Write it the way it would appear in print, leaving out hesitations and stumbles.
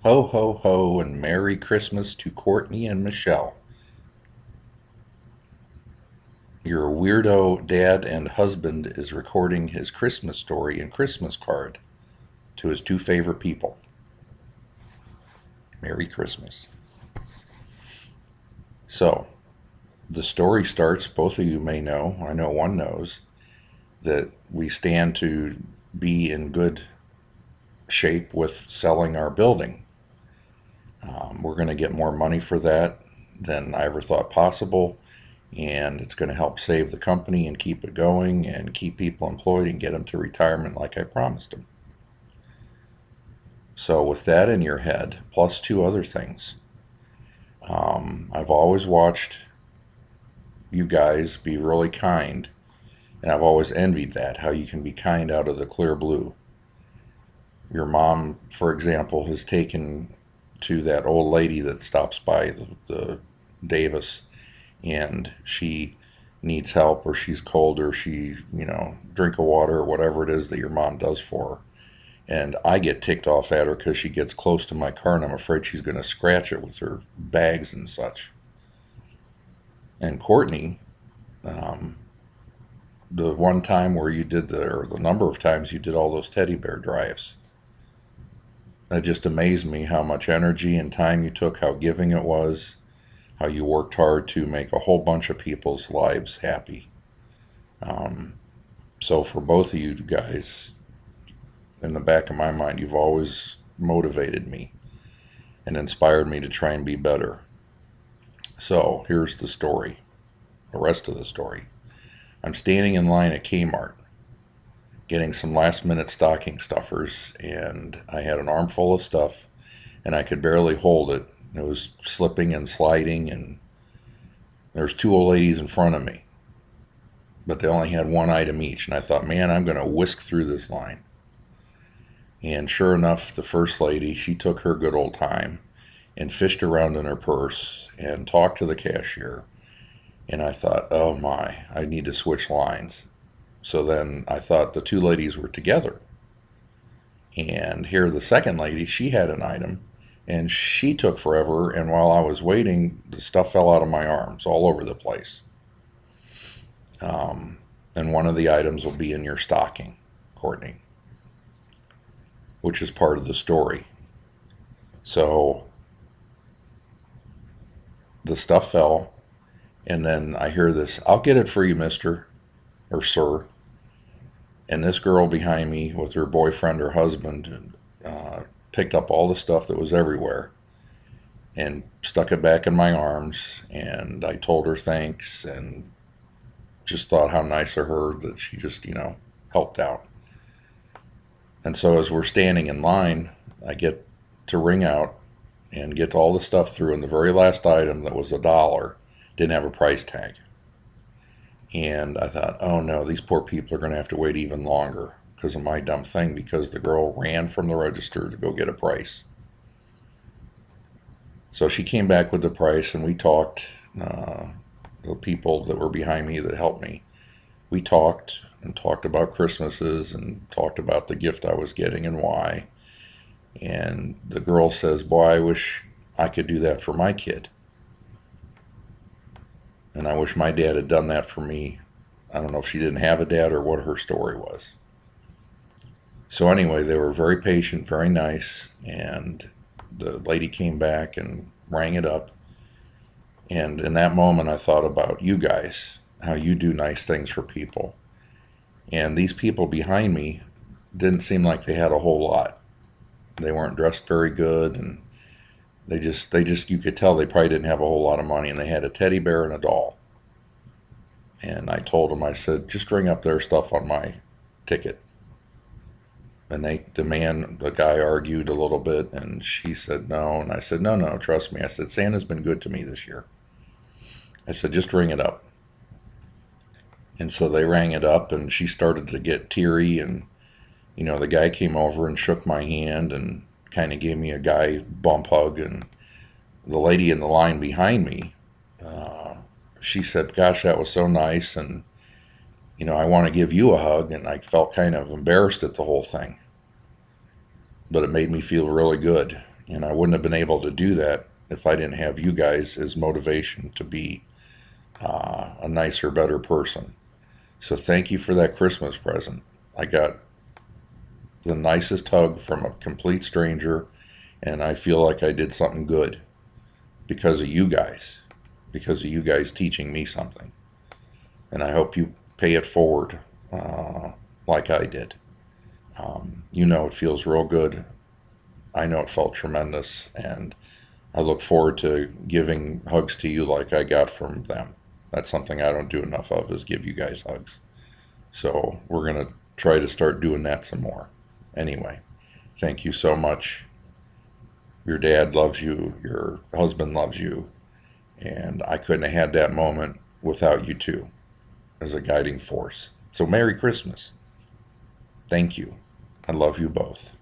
Ho, ho, ho, and Merry Christmas to Courtney and Michelle. Your weirdo dad and husband is recording his Christmas story and Christmas card to his two favorite people. Merry Christmas. So, the story starts, both of you may know, I know one knows, that we stand to be in good shape with selling our building. We're going to get more money for that than I ever thought possible, and it's going to help save the company and keep it going and keep people employed and get them to retirement like I promised them. So, with that in your head, plus two other things, I've always watched you guys be really kind, and I've always envied that, how you can be kind out of the clear blue. Your mom, for example, has taken to that old lady that stops by the Davis, and she needs help, or she's cold, or she, drink of water, or whatever it is that your mom does for her. And I get ticked off at her because she gets close to my car and I'm afraid she's going to scratch it with her bags and such. And Courtney, um, the one time where you did or the number of times you did all those teddy bear drives, that just amazed me how much energy and time you took, how giving it was, how you worked hard to make a whole bunch of people's lives happy. Um, so for both of you guys, in the back of my mind, you've always motivated me and inspired me to try and be better. So here's the story, the rest of the story. I'm standing in line at Kmart getting some last minute stocking stuffers, and I had an armful of stuff and I could barely hold it. It was slipping and sliding, and there's two old ladies in front of me, but they only had one item each. And I thought, man, I'm going to whisk through this line. And sure enough, the first lady, she took her good old time and fished around in her purse and talked to the cashier. And I thought, oh my, I need to switch lines. So then I thought the two ladies were together. And here the second lady, she had an item and she took forever. And while I was waiting, the stuff fell out of my arms all over the place. And one of the items will be in your stocking, Courtney, which is part of the story. So the stuff fell, and then I hear this, I'll get it for you, mister, or sir. And this girl behind me with her boyfriend or husband picked up all the stuff that was everywhere and stuck it back in my arms. And I told her thanks and just thought how nice of her that she just, helped out. And so as we're standing in line, I get to ring out and get all the stuff through. And the very last item that was $1 didn't have a price tag. And I thought, oh no, these poor people are going to have to wait even longer because of my dumb thing, because the girl ran from the register to go get a price. So she came back with the price, and we talked. The people that were behind me that helped me, we talked and talked about Christmases and talked about the gift I was getting and why. And the girl says, boy, I wish I could do that for my kid. And I wish my dad had done that for me. I don't know if she didn't have a dad or what her story was. So anyway, they were very patient, very nice, and the lady came back and rang it up. And in that moment, I thought about you guys, how you do nice things for people. And these people behind me didn't seem like they had a whole lot. They weren't dressed very good, and they just, you could tell they probably didn't have a whole lot of money, and they had a teddy bear and a doll. And I told them, I said, just ring up their stuff on my ticket. And the guy argued a little bit, and she said no. And I said, no, trust me. I said, Santa's been good to me this year. I said, just ring it up. And so they rang it up, and she started to get teary. And, the guy came over and shook my hand and kind of gave me a guy bump hug. And the lady in the line behind me, she said, gosh, that was so nice. And, I want to give you a hug. And I felt kind of embarrassed at the whole thing. But it made me feel really good And I wouldn't have been able to do that if I didn't have you guys as motivation to be a nicer, better person. So thank you for that Christmas present. I got the nicest hug from a complete stranger, and I feel like I did something good because of you guys, teaching me something. And I hope you pay it forward like I did. You know, it feels real good. I know it felt tremendous, and I look forward to giving hugs to you like I got from them. That's something I don't do enough of, is give you guys hugs. So we're going to try to start doing that some more. Anyway, thank you so much. Your dad loves you. Your husband loves you. And I couldn't have had that moment without you two as a guiding force. So Merry Christmas. Thank you. I love you both.